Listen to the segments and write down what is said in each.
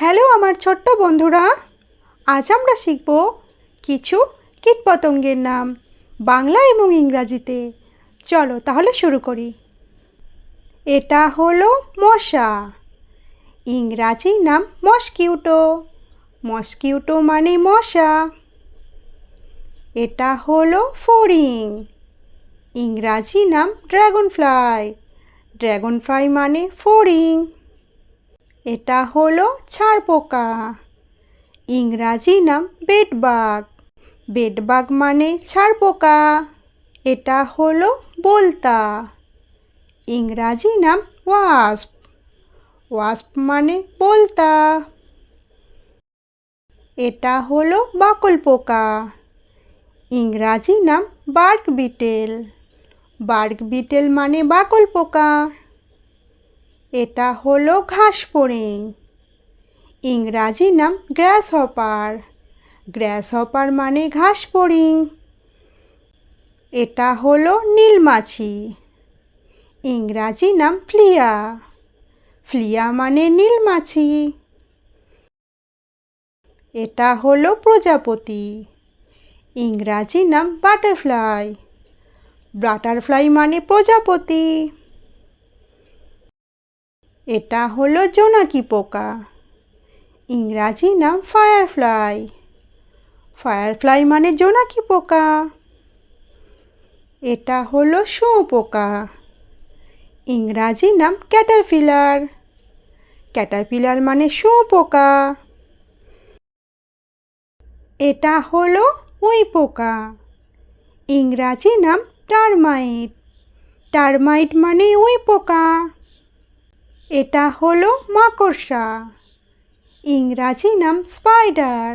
Hello আমার ছোট্ট বন্ধুরা, আজ আমরা শিখব কিছু কীটপতঙ্গের নাম বাংলা এবং ইংরাজিতে। চলো তাহলে শুরু করি। এটা হলো মশা, ইংরাজি নাম মস্কিউটো। মস্কিউটো মানে মশা। এটা হলো ফড়িং, ইংরাজি নাম ড্রাগন ফ্লাই। ড্রাগন ফ্লাই মানে ফড়িং। এটা হলো ছারপোকা, ইংরাজি নাম বেডবাগ। বেডবাগ মানে ছারপোকা। এটা হলো বোলতা, ইংরাজি নাম ওয়াস্প। ওয়াস্প মানে বোলতা। এটা হলো বাকল পোকা, ইংরাজি নাম বার্ক বিটেল। বার্ক বিটেল মানে বাকল পোকা। এটা হলো ঘাস ফড়িং, ইংরাজি নাম গ্রাস হপার। গ্রাস হপার মানে ঘাস ফড়িং। এটা হলো নীলমাছি, ইংরাজি নাম ফ্লিয়া। ফ্লিয়া মানে নীলমাছি। এটা হলো প্রজাপতি, ইংরাজি নাম বাটারফ্লাই। বাটারফ্লাই মানে প্রজাপতি। এটা হলো জোনাকি পোকা, ইংরাজি নাম ফায়ারফ্লাই। ফায়ারফ্লাই মানে জোনাকি পোকা। এটা হলো শুঁয়োপোকা, ইংরাজি নাম ক্যাটারপিলার। ক্যাটারপিলার মানে শুঁয়োপোকা। এটা হলো উইপোকা, ইংরাজি নাম টারমাইট। টারমাইট মানে উইপোকা। এটা হলো মাকড়সা, ইংরাজি নাম স্পাইডার।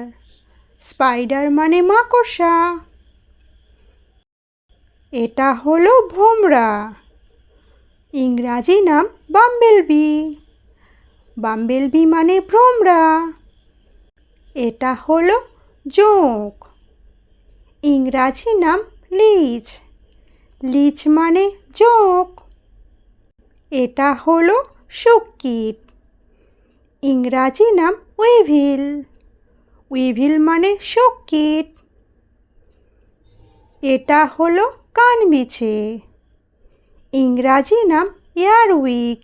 স্পাইডার মানে মাকড়সা। এটা হলো ভোমরা, ইংরাজি নাম বাম্বেলবি। বাম্বেলবি মানে ভ্রমরা। এটা হলো জোঁক, ইংরাজি নাম লিচ। লিচ মানে জোঁক। এটা হলো শুককীট, ইংরাজি নাম উইভিল। উইভিল মানে শুককীট। এটা হলো কানবিছে, ইংরাজি নাম এয়ারউইক।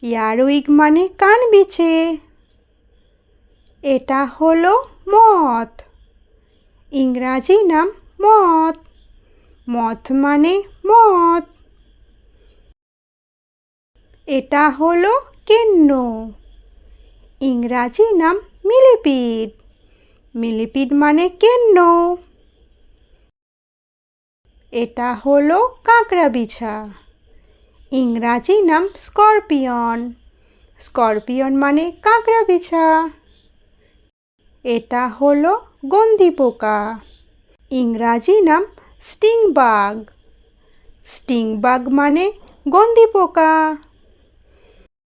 এয়ারউইক মানে কানবিছে। এটা হলো মথ, ইংরাজি নাম মথ। মথ মানে মথ। এটা হলো কেন্ন, ইংরাজি নাম মিলিপিড। মিলিপিড মানে কেন্ন। এটা হলো কাঁকড়াবিছা, ইংরাজি নাম স্করপিয়ন। স্করপিয়ন মানে কাঁকড়াবিছা। এটা হলো গন্ধি পোকা, ইংরাজি নাম স্টিং বাগ। স্টিং বাগ মানে গন্ধি পোকা।